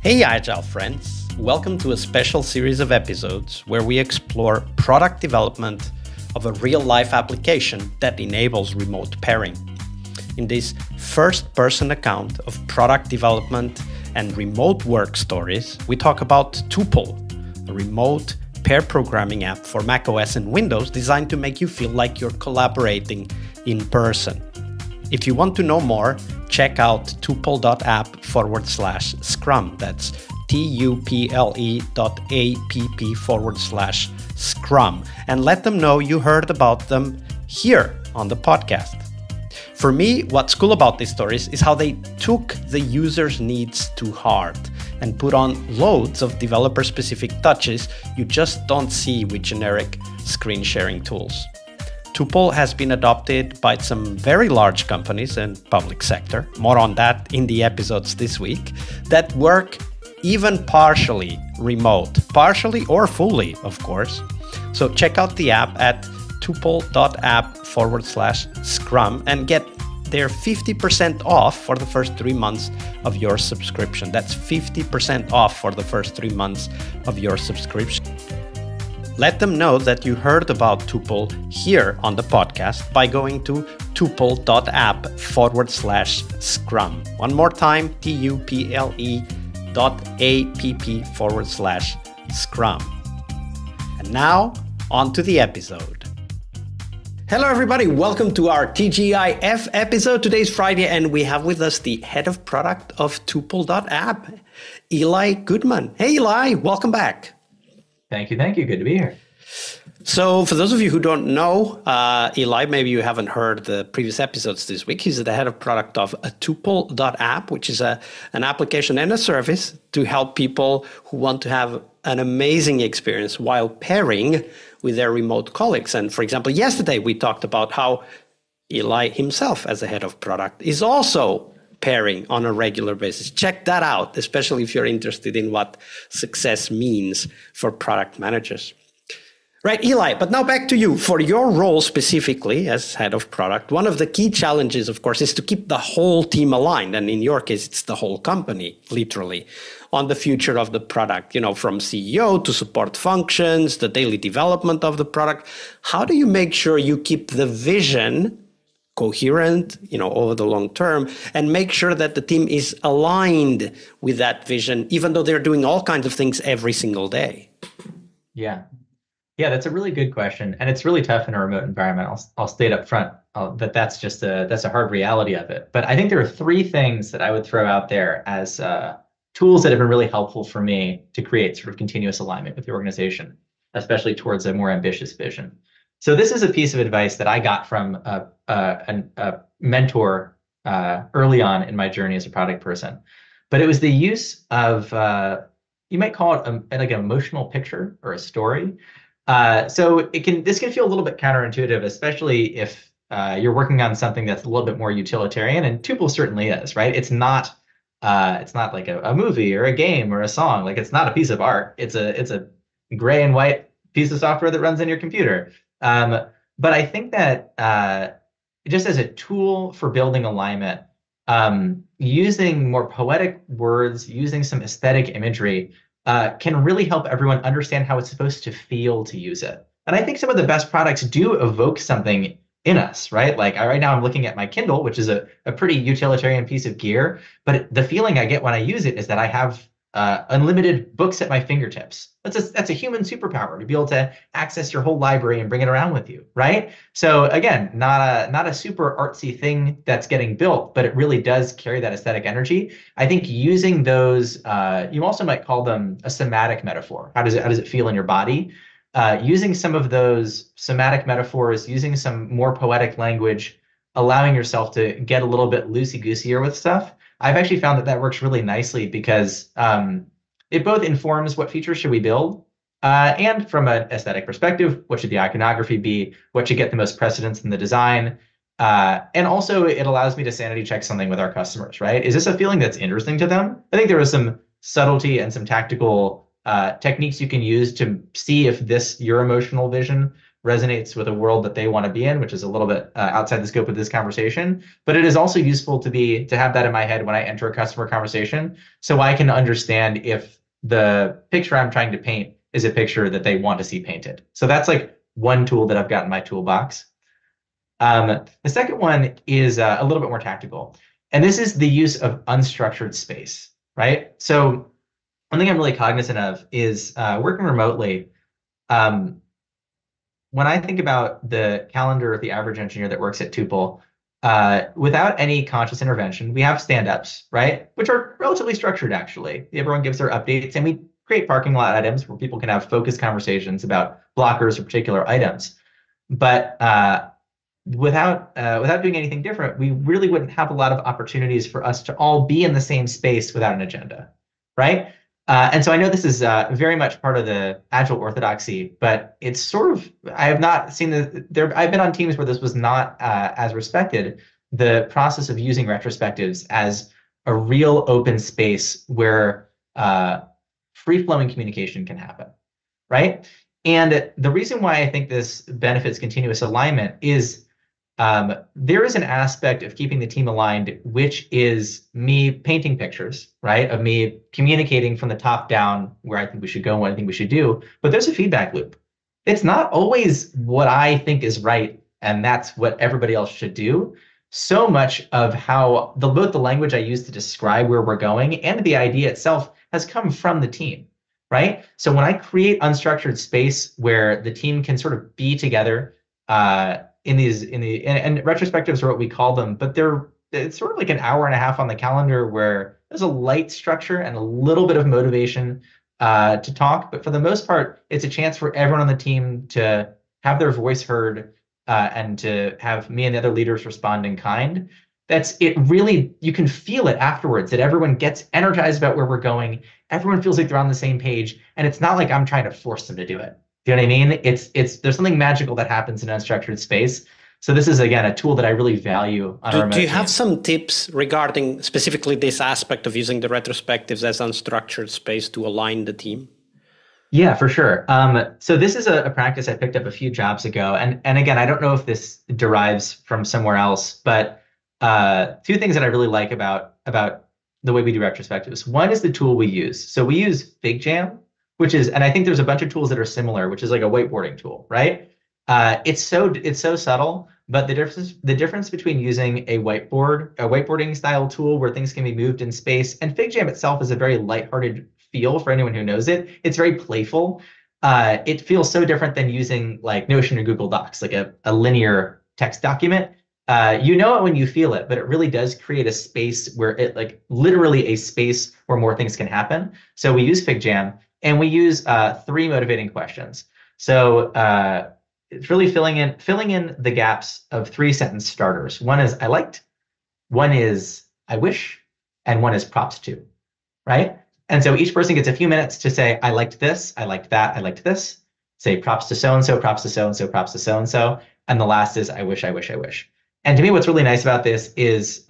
Hey Agile friends, welcome to a special series of episodes where we explore product development of a real-life application that enables remote pairing. In this first-person account of product development and remote work stories, we talk about Tuple, a remote pair programming app for macOS and Windows designed to make you feel like you're collaborating in person. If you want to know more, check out tuple.app/Scrum. That's tuple.app/Scrum. And let them know you heard about them here on the podcast. For me, what's cool about these stories is how they took the user's needs to heart and put on loads of developer-specific touches you just don't see with generic screen sharing tools. Tuple has been adopted by some very large companies and public sector, more on that in the episodes this week, that work even partially remote, partially or fully, of course. So check out the app at tuple.app/Scrum and get their 50% off for the first 3 months of your subscription. That's 50% off for the first 3 months of your subscription. Let them know that you heard about Tuple here on the podcast by going to tuple.app/Scrum. One more time, tuple.app/Scrum. And now, on to the episode. Hello, everybody. Welcome to our TGIF episode. Today's Friday, and we have with us the head of product of Tuple.app, Eli Goodman. Hey, Eli, welcome back. Thank you. Good to be here. So for those of you who don't know, Eli, maybe you haven't heard the previous episodes this week. He's the head of product of Tuple.app, which is an application and a service to help people who want to have an amazing experience while pairing with their remote colleagues. And for example, yesterday we talked about how Eli himself, as the head of product, is also pairing on a regular basis. Check that out, especially if you're interested in what success means for product managers. Right, Eli, but now back to you. For your role specifically as head of product, one of the key challenges, of course, is to keep the whole team aligned. And in your case, it's the whole company, literally, on the future of the product, from CEO to support functions, the daily development of the product. How do you make sure you keep the vision coherent, over the long term, and make sure that the team is aligned with that vision, even though they're doing all kinds of things every single day? Yeah, that's a really good question, and it's really tough in a remote environment. I'll state up front that's a hard reality of it. But I think there are three things that I would throw out there as tools that have been really helpful for me to create sort of continuous alignment with the organization, especially towards a more ambitious vision. So this is a piece of advice that I got from a mentor early on in my journey as a product person. But it was the use of, you might call it like an emotional picture or a story. So this can feel a little bit counterintuitive, especially if you're working on something that's a little bit more utilitarian, and Tuple certainly is, right? It's not like a movie or a game or a song. Like, it's not a piece of art. It's a gray and white piece of software that runs in your computer. But I think that just as a tool for building alignment, using more poetic words, using some aesthetic imagery, can really help everyone understand how it's supposed to feel to use it. And I think some of the best products do evoke something in us, right? Like right now I'm looking at my Kindle, which is a pretty utilitarian piece of gear, but the feeling I get when I use it is that I have unlimited books at my fingertips. That's a human superpower, to be able to access your whole library and bring it around with you, right? So again, not a super artsy thing that's getting built, but it really does carry that aesthetic energy. I think using those, you also might call them a somatic metaphor. How does it feel in your body? Using some of those somatic metaphors, using some more poetic language, allowing yourself to get a little bit loosey-gooseier with stuff. I've actually found that works really nicely because it both informs what features should we build, and from an aesthetic perspective, what should the iconography be, what should get the most precedence in the design, and also it allows me to sanity check something with our customers, right? Is this a feeling that's interesting to them? I think there was some subtlety and some tactical techniques you can use to see if your emotional vision resonates with a world that they want to be in, which is a little bit outside the scope of this conversation. But it is also useful to have that in my head when I enter a customer conversation, so I can understand if the picture I'm trying to paint is a picture that they want to see painted. So that's like one tool that I've got in my toolbox. The second one is a little bit more tactical, and this is the use of unstructured space, right? So one thing I'm really cognizant of is working remotely. When I think about the calendar of the average engineer that works at Tuple, without any conscious intervention, we have stand-ups, right? Which are relatively structured, actually. Everyone gives their updates, and we create parking lot items where people can have focused conversations about blockers or particular items. But without doing anything different, we really wouldn't have a lot of opportunities for us to all be in the same space without an agenda, right? And so I know this is very much part of the Agile orthodoxy, but it's sort of, I have not seen I've been on teams where this was not as respected, the process of using retrospectives as a real open space where free-flowing communication can happen, right? And the reason why I think this benefits continuous alignment is there is an aspect of keeping the team aligned, which is me painting pictures, right? Of me communicating from the top down where I think we should go and what I think we should do. But there's a feedback loop. It's not always what I think is right, and that's what everybody else should do. So much of how both the language I use to describe where we're going and the idea itself has come from the team, right? So when I create unstructured space where the team can sort of be together, and retrospectives are what we call them, but it's sort of like an hour and a half on the calendar where there's a light structure and a little bit of motivation to talk. But for the most part, it's a chance for everyone on the team to have their voice heard and to have me and the other leaders respond in kind. That's it. Really, you can feel it afterwards that everyone gets energized about where we're going. Everyone feels like they're on the same page, and it's not like I'm trying to force them to do it. Do you know what I mean? There's something magical that happens in unstructured space. So this is, again, a tool that I really value on our remote Do you have team. some tips regarding specifically this aspect of using the retrospectives as unstructured space to align the team? Yeah, for sure. So this is a practice I picked up a few jobs ago. And again, I don't know if this derives from somewhere else, but two things that I really like about the way we do retrospectives. One is the tool we use. So we use FigJam, which is, and I think there's a bunch of tools that are similar, which is like a whiteboarding tool, right? It's so subtle, but the difference between using a whiteboarding style tool where things can be moved in space, and FigJam itself is a very lighthearted feel for anyone who knows it. It's very playful. It feels so different than using like Notion or Google Docs, like a linear text document. You know it when you feel it, but it really does create a space where it like literally a space where more things can happen. So we use FigJam. And we use 3 motivating questions. So it's really filling in the gaps of 3 sentence starters. One is I liked, one is I wish, and one is props to, right? And so each person gets a few minutes to say, I liked this, I liked that, I liked this. Say props to so-and-so, props to so-and-so, props to so-and-so. And the last is I wish, I wish, I wish. And to me, what's really nice about this is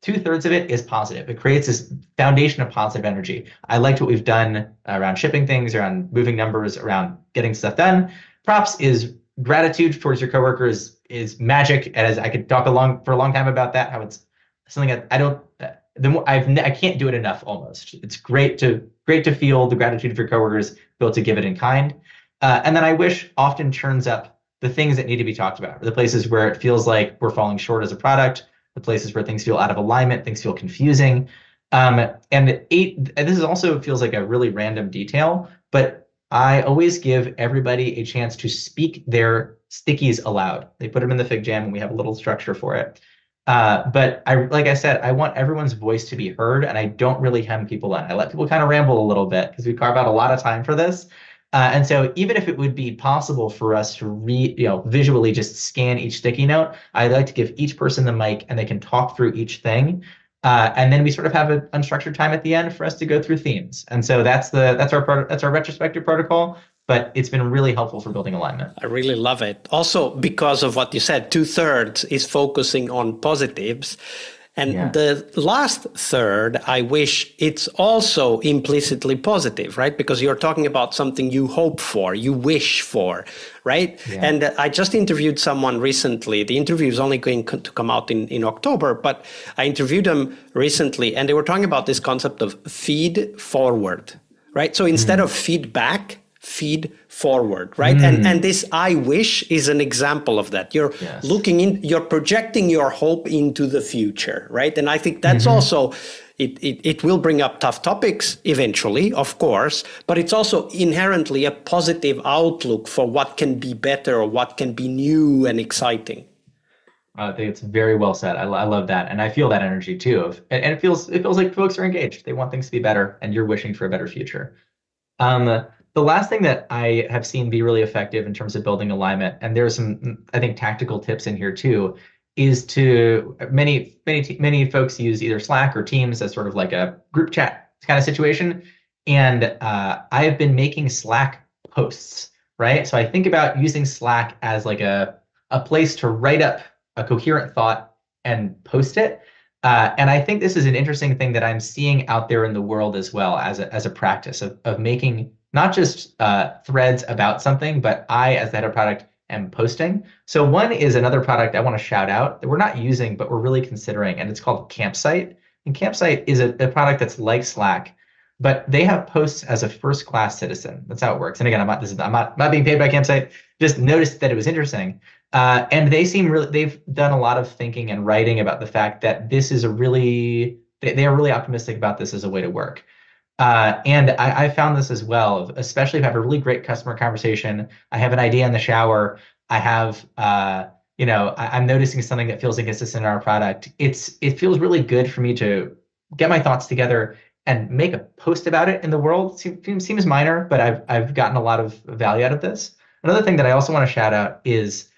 2/3 of it is positive. It creates this foundation of positive energy. I liked what we've done around shipping things, around moving numbers, around getting stuff done. Props is gratitude towards your coworkers is magic. As I could talk for a long time about that, how it's something I can't do it enough almost. It's great to feel the gratitude of your coworkers, be able to give it in kind. And then I wish often turns up the things that need to be talked about, the places where it feels like we're falling short as a product, the places where things feel out of alignment, things feel confusing. This also feels like a really random detail, but I always give everybody a chance to speak their stickies aloud. They put them in the FigJam and we have a little structure for it. But like I said, I want everyone's voice to be heard, and I don't really hem people in. I let people kind of ramble a little bit because we carve out a lot of time for this. And so even if it would be possible for us to visually just scan each sticky note, I'd like to give each person the mic and they can talk through each thing. And then we sort of have an unstructured time at the end for us to go through themes. And so that's our retrospective protocol, but it's been really helpful for building alignment. I really love it. Also, because of what you said, 2/3 is focusing on positives. And Yeah. the last third, I wish it's also implicitly positive, right? Because you're talking about something you hope for, you wish for, right? Yeah. And I just interviewed someone recently. The interview is only going to come out in October, but I interviewed them recently, and they were talking about this concept of feed forward, right? So instead of feedback, feed forward, right? And this I wish is an example of that. You're you're projecting your hope into the future, right? And I think that's also, it will bring up tough topics eventually, of course, but it's also inherently a positive outlook for what can be better or what can be new and exciting. I think it's very well said. I love that, and I feel that energy too. And it feels like folks are engaged. They want things to be better, and you're wishing for a better future. The last thing that I have seen be really effective in terms of building alignment, and there's some, I think, tactical tips in here too, is to many folks use either Slack or Teams as sort of like a group chat kind of situation. And I have been making Slack posts, right? So I think about using Slack as like a place to write up a coherent thought and post it. And I think this is an interesting thing that I'm seeing out there in the world as well as a practice of making not just threads about something, but I, as the head of product, am posting. So one is another product I want to shout out that we're not using, but we're really considering, and it's called Campsite. And Campsite is a product that's like Slack, but they have posts as a first-class citizen. That's how it works. And again, I'm not being paid by Campsite. Just noticed that it was interesting. And they've done a lot of thinking and writing about the fact that this is they are really optimistic about this as a way to work. And I found this as well, especially if I have a really great customer conversation. I have an idea in the shower. I have, I'm noticing something that feels inconsistent in our product. It feels really good for me to get my thoughts together and make a post about it in the world. Seems minor, but I've gotten a lot of value out of this. Another thing that I also want to shout out is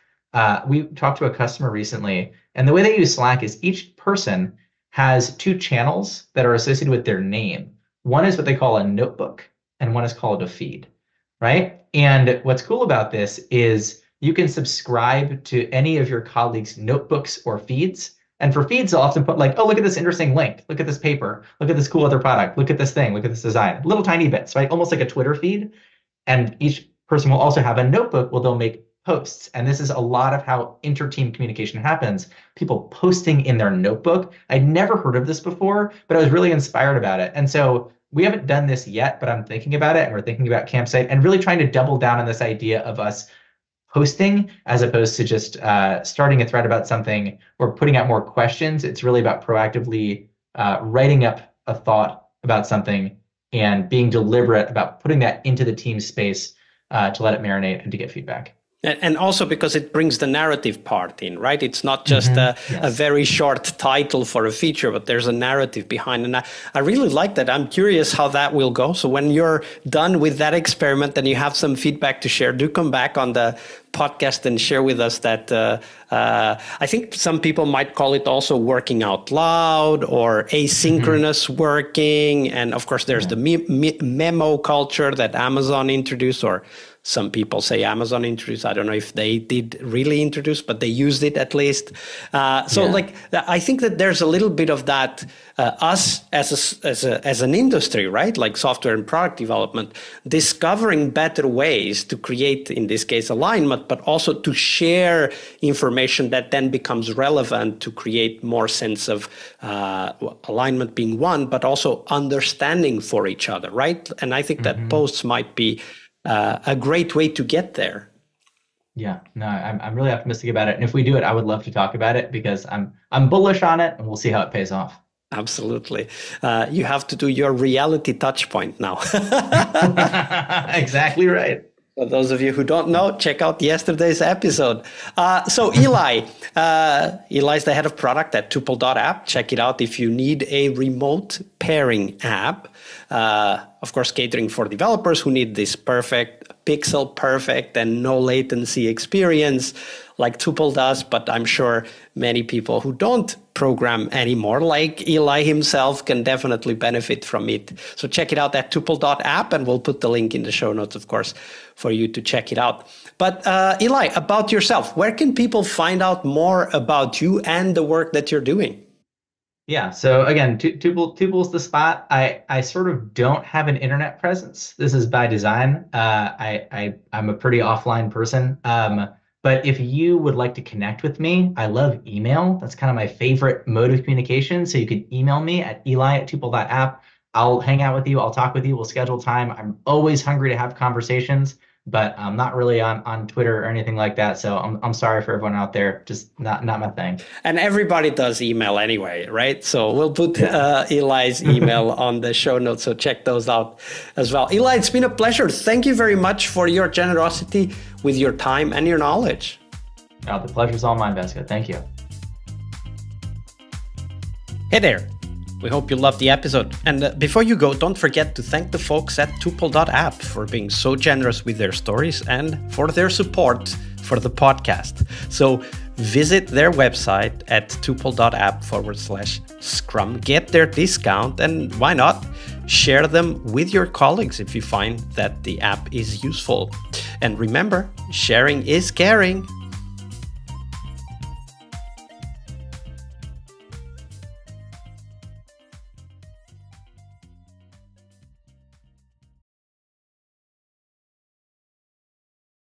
we talked to a customer recently, and the way they use Slack is each person has two channels that are associated with their name. One is what they call a notebook, and one is called a feed, right? And what's cool about this is you can subscribe to any of your colleagues' notebooks or feeds. And for feeds, they'll often put like, oh, look at this interesting link. Look at this paper. Look at this cool other product. Look at this thing. Look at this design. Little tiny bits, right? Almost like a Twitter feed. And each person will also have a notebook where they'll make posts. And this is a lot of how inter-team communication happens. People posting in their notebook. I'd never heard of this before, but I was really inspired about it. And so we haven't done this yet, but I'm thinking about it, and we're thinking about Campsite and really trying to double down on this idea of us posting as opposed to just starting a thread about something or putting out more questions. It's really about proactively writing up a thought about something and being deliberate about putting that into the team space to let it marinate and to get feedback. And also because it brings the narrative part in, right? It's not just a very short title for a feature, but there's a narrative behind. And I really like that. I'm curious how that will go. So when you're done with that experiment and you have some feedback to share, do come back on the podcast and share with us that I think some people might call it also working out loud or asynchronous working. And of course, there's the memo culture that Amazon introduced, or some people say Amazon introduced. I don't know if they did really introduce, but they used it at least. Like, I think that there's a little bit of that, us as an industry, right? Like software and product development, discovering better ways to create, in this case, alignment, but also to share information that then becomes relevant to create more sense of alignment being one, but also understanding for each other, right? And I think that posts might be a great way to get there. Yeah, no, I'm really optimistic about it. And if we do it, I would love to talk about it because I'm bullish on it, and we'll see how it pays off. Absolutely. You have to do your reality touch point now. Exactly right. For those of you who don't know, check out yesterday's episode. So Eli, Eli's the head of product at Tuple.app. Check it out if you need a remote pairing app. Of course, catering for developers who need this perfect, pixel perfect and no latency experience like Tuple does. But I'm sure many people who don't program anymore, like Eli himself, can definitely benefit from it. So check it out at Tuple.app, and we'll put the link in the show notes, of course, for you to check it out. But Eli, about yourself, where can people find out more about you and the work that you're doing? Yeah. So again, Tupel's the spot. I sort of don't have an internet presence. This is by design. I'm a pretty offline person. But if you would like to connect with me, I love email. That's kind of my favorite mode of communication. So you can email me at eli@tuple.app. I'll hang out with you. I'll talk with you. We'll schedule time. I'm always hungry to have conversations, but I'm not really on Twitter or anything like that. So I'm sorry for everyone out there. Just not my thing. And everybody does email anyway, right? So we'll put Yeah. Eli's email on the show notes, so check those out as well. Eli, it's been a pleasure. Thank you very much for your generosity with your time and your knowledge. Oh, the pleasure's all mine, Vesco. Thank you. Hey there. We hope you loved the episode. And before you go, don't forget to thank the folks at Tuple.app for being so generous with their stories and for their support for the podcast. So visit their website at tuple.app/scrum, get their discount, and why not share them with your colleagues if you find that the app is useful. And remember, sharing is caring.